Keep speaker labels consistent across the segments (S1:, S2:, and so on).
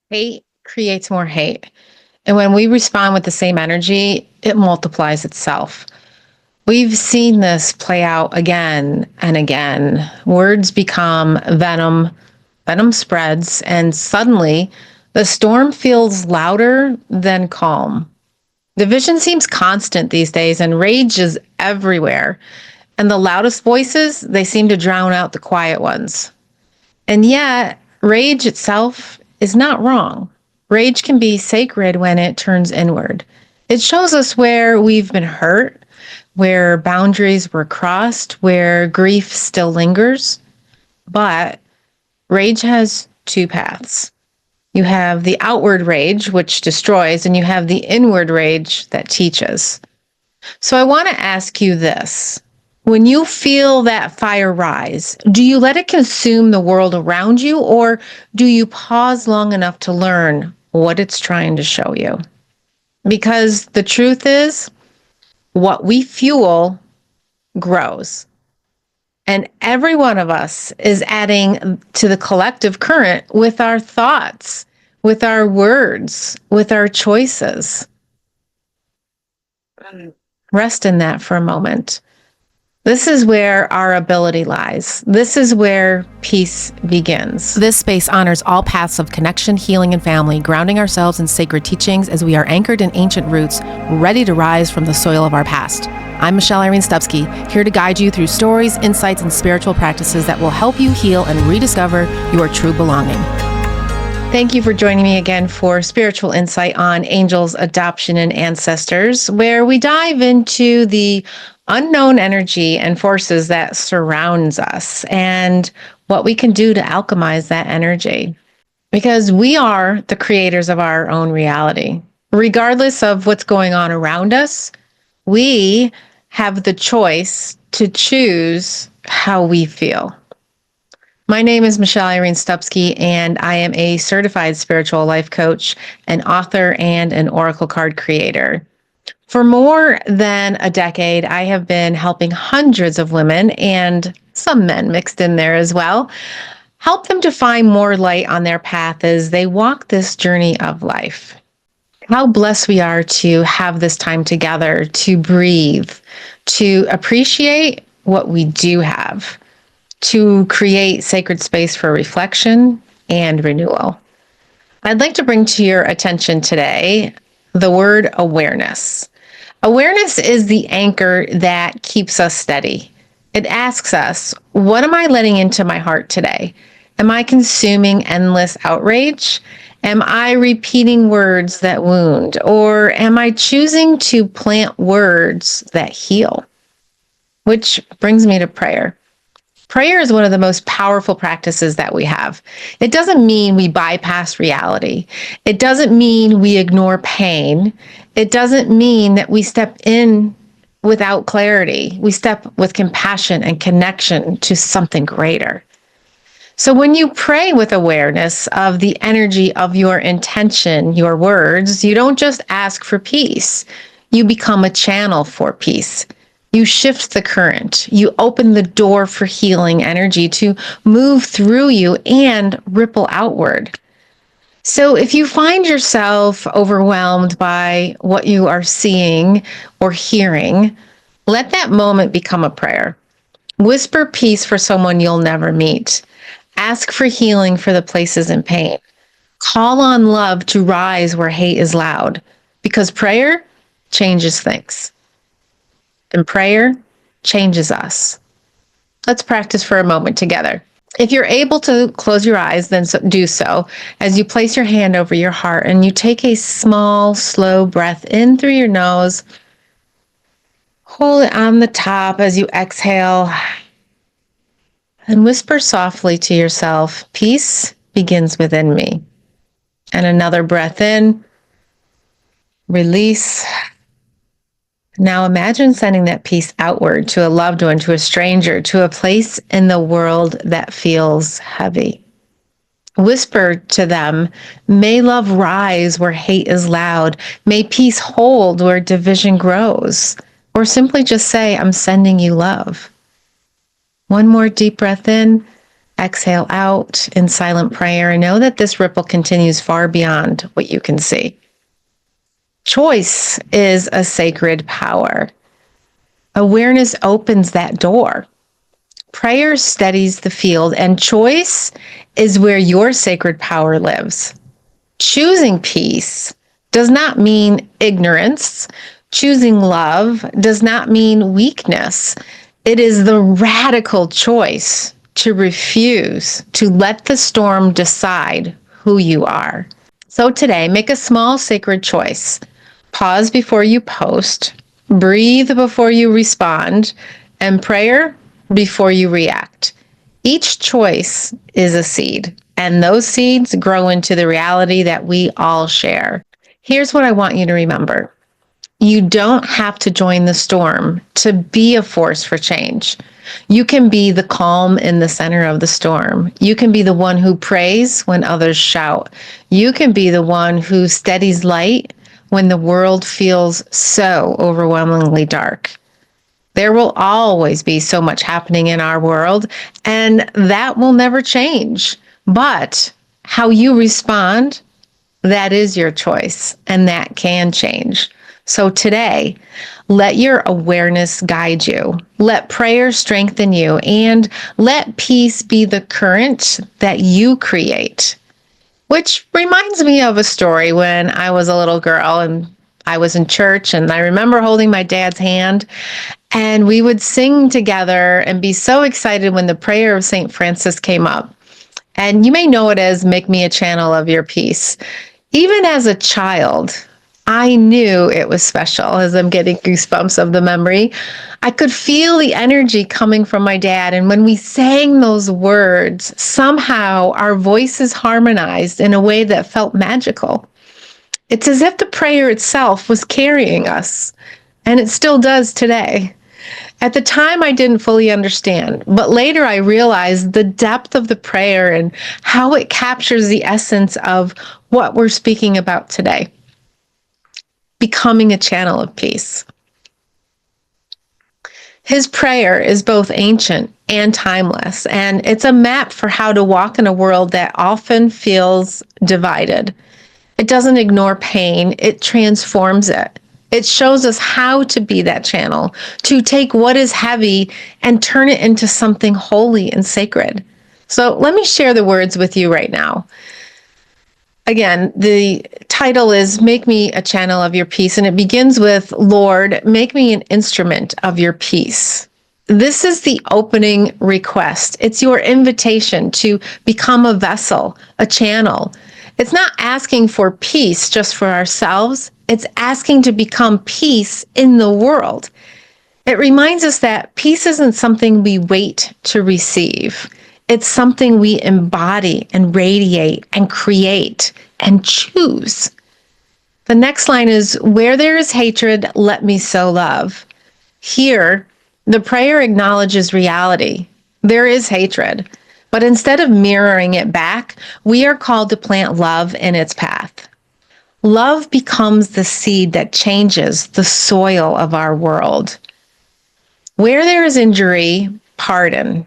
S1: Hate creates more hate. And when we respond with the same energy, it multiplies itself. We've seen this play out again and again. Words become venom, venom spreads, and suddenly the storm feels louder than calm. Division seems constant these days, and rage is everywhere. And the loudest voices, they seem to drown out the quiet ones. And yet, rage itself is not wrong. Rage can be sacred when it turns inward. It shows us where we've been hurt, where boundaries were crossed, where grief still lingers. But rage has two paths. You have the outward rage, which destroys, and you have the inward rage that teaches. So I want to ask you this. When you feel that fire rise, do you let it consume the world around you, or do you pause long enough to learn what it's trying to show you? Because the truth is, what we fuel grows. And every one of us is adding to the collective current with our thoughts, with our words, with our choices. Rest in that for a moment. This is where our ability lies. This is where peace begins.
S2: This space honors all paths of connection, healing, and family, grounding ourselves in sacred teachings as we are anchored in ancient roots, ready to rise from the soil of our past. I'm Irene Stupsky, here to guide you through stories, insights, and spiritual practices that will help you heal and rediscover your true belonging.
S1: Thank you for joining me again for Spiritual Insight on Angels, Adoption, and Ancestors, where we dive into the unknown energy and forces that surrounds us and what we can do to alchemize that energy. Because we are the creators of our own reality. Regardless of what's going on around us, we have the choice to choose how we feel. My name is Irene Stupsky, and I am a certified spiritual life coach, an author, and an oracle card creator. For more than a decade, I have been helping hundreds of women, and some men mixed in there as well, help them to find more light on their path as they walk this journey of life. How blessed we are to have this time together, to breathe, to appreciate what we do have, to create sacred space for reflection and renewal. I'd like to bring to your attention today the word awareness. Awareness is the anchor that keeps us steady. It asks us, what am I letting into my heart today? Am I consuming endless outrage? Am I repeating words that wound? Or am I choosing to plant words that heal? Which brings me to prayer. Prayer is one of the most powerful practices that we have. It doesn't mean we bypass reality. It doesn't mean we ignore pain. It doesn't mean that we step in without clarity. We step with compassion and connection to something greater. So when you pray with awareness of the energy of your intention, your words, you don't just ask for peace. You become a channel for peace. You shift the current. You open the door for healing energy to move through you and ripple outward. So if you find yourself overwhelmed by what you are seeing or hearing, let that moment become a prayer. Whisper peace for someone you'll never meet. Ask for healing for the places in pain. Call on love to rise where hate is loud, because prayer changes things. And prayer changes us. Let's practice for a moment together. If you're able to close your eyes, then do so as you place your hand over your heart and you take a small, slow breath in through your nose. Hold it on the top as you exhale and whisper softly to yourself, peace begins within me. And another breath in, release. Now imagine sending that peace outward to a loved one, to a stranger, to a place in the world that feels heavy. Whisper to them, may love rise where hate is loud. May peace hold where division grows. Or simply just say, I'm sending you love. One more deep breath in Exhale out in silent prayer and know that this ripple continues far beyond what you can see. Choice is a sacred power. Awareness opens that door. Prayer steadies the field, and choice is where your sacred power lives. Choosing peace does not mean ignorance. Choosing love does not mean weakness. It is the radical choice to refuse to let the storm decide who you are. So today, make a small sacred choice. Pause before you post, breathe before you respond, and prayer before you react. Each choice is a seed, and those seeds grow into the reality that we all share. Here's what I want you to remember. You don't have to join the storm to be a force for change. You can be the calm in the center of the storm. You can be the one who prays when others shout. You can be the one who steadies light when the world feels so overwhelmingly dark. There will always be so much happening in our world, and that will never change. But how you respond, that is your choice, and that can change. So today, let your awareness guide you. Let prayer strengthen you, and let peace be the current that you create. Which reminds me of a story when I was a little girl and I was in church, and I remember holding my dad's hand, and we would sing together and be so excited when the prayer of St. Francis came up. And you may know it as "Make me a channel of your peace." Even as a child, I knew it was special. As I'm getting goosebumps of the memory, I could feel the energy coming from my dad. And when we sang those words, somehow our voices harmonized in a way that felt magical. It's as if the prayer itself was carrying us, and it still does today. At the time, I didn't fully understand, but later I realized the depth of the prayer and how it captures the essence of what we're speaking about today. Becoming a channel of peace. His prayer is both ancient and timeless, and it's a map for how to walk in a world that often feels divided. It doesn't ignore pain, it transforms it. It shows us how to be that channel, to take what is heavy and turn it into something holy and sacred. So let me share the words with you right now. Again, the title is "Make Me a Channel of Your Peace," and it begins with, "Lord, make me an instrument of your peace." This is the opening request. It's your invitation to become a vessel, a channel. It's not asking for peace just for ourselves. It's asking to become peace in the world. It reminds us that peace isn't something we wait to receive. It's something we embody and radiate and create and choose. The next line is, "Where there is hatred, let me sow love." Here, the prayer acknowledges reality. There is hatred, but instead of mirroring it back, we are called to plant love in its path. Love becomes the seed that changes the soil of our world. Where there is injury, pardon.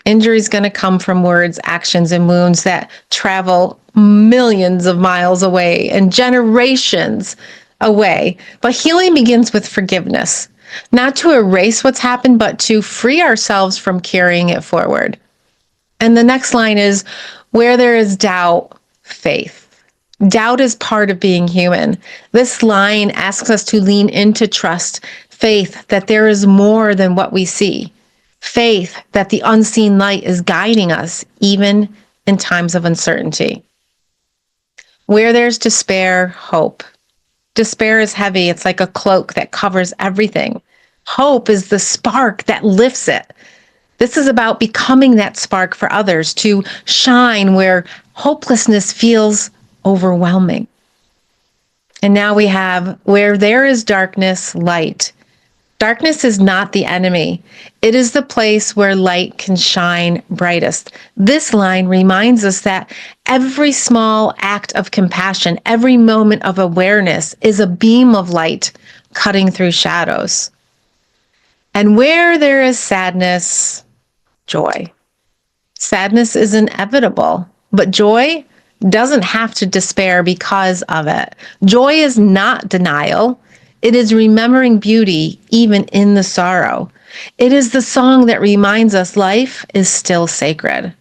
S1: Injury is going to come from words, actions, and wounds that travel millions of miles away and generations away. But healing begins with forgiveness, not to erase what's happened, but to free ourselves from carrying it forward. And the next line is, "Where there is doubt, faith." Doubt is part of being human. This line asks us to lean into trust, faith that there is more than what we see, faith that the unseen light is guiding us even in times of uncertainty. Where there's despair, hope. Despair is heavy. It's like a cloak that covers everything. Hope is the spark that lifts it. This is about becoming that spark for others, to shine where hopelessness feels overwhelming. And now we have, "Where there is darkness, light." Darkness is not the enemy. It is the place where light can shine brightest. This line reminds us that every small act of compassion, every moment of awareness is a beam of light cutting through shadows. And where there is sadness, joy. Sadness is inevitable, but joy doesn't have to despair because of it. Joy is not denial. It is remembering beauty even in the sorrow. It is the song that reminds us life is still sacred.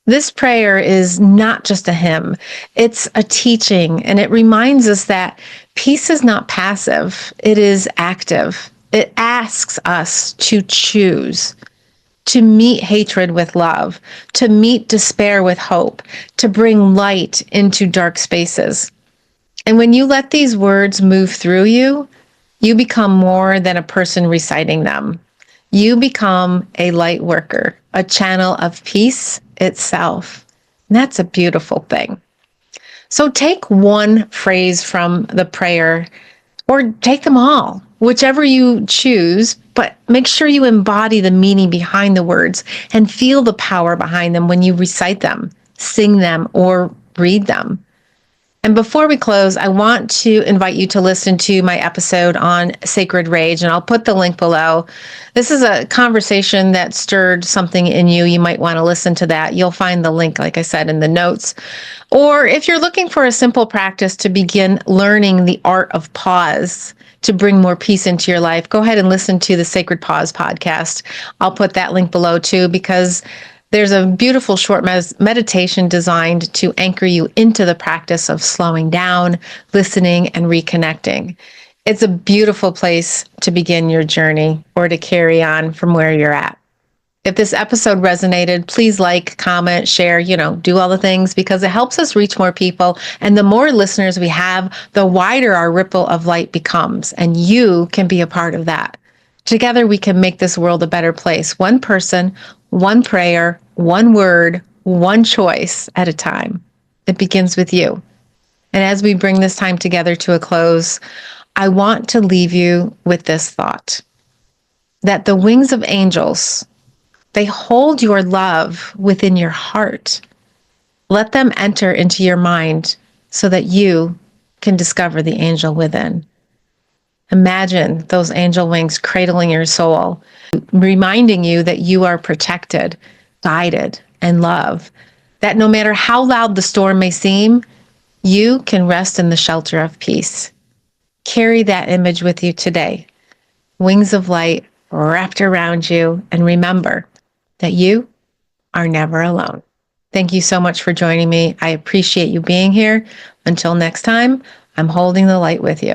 S1: This prayer is not just a hymn, it's a teaching, and it reminds us that peace is not passive, it is active. It asks us to choose, to meet hatred with love, to meet despair with hope, to bring light into dark spaces. And when you let these words move through you, you become more than a person reciting them. You become a light worker, a channel of peace itself. And that's a beautiful thing. So take one phrase from the prayer or take them all, whichever you choose, but make sure you embody the meaning behind the words and feel the power behind them when you recite them, sing them, or read them. And before we close, I want to invite you to listen to my episode on sacred rage, and I'll put the link below. This is a conversation that stirred something in you. You might want to listen to that. You'll find the link, like I said, in the notes. Or if you're looking for a simple practice to begin learning the art of pause to bring more peace into your life, go ahead and listen to the Sacred Pause podcast. I'll put that link below too, because there's a beautiful short meditation designed to anchor you into the practice of slowing down, listening, and reconnecting. It's a beautiful place to begin your journey or to carry on from where you're at. If this episode resonated, please like, comment, share, do all the things, because it helps us reach more people. And the more listeners we have, the wider our ripple of light becomes. And you can be a part of that. Together, we can make this world a better place. One person, one prayer, one word, one choice at a time. It begins with you. And as we bring this time together to a close, I want to leave you with this thought, that the wings of angels, they hold your love within your heart. Let them enter into your mind so that you can discover the angel within. Imagine those angel wings cradling your soul, reminding you that you are protected, guided, and loved. That no matter how loud the storm may seem, you can rest in the shelter of peace. Carry that image with you today. Wings of light wrapped around you, and remember that you are never alone. Thank you so much for joining me. I appreciate you being here. Until next time, I'm holding the light with you.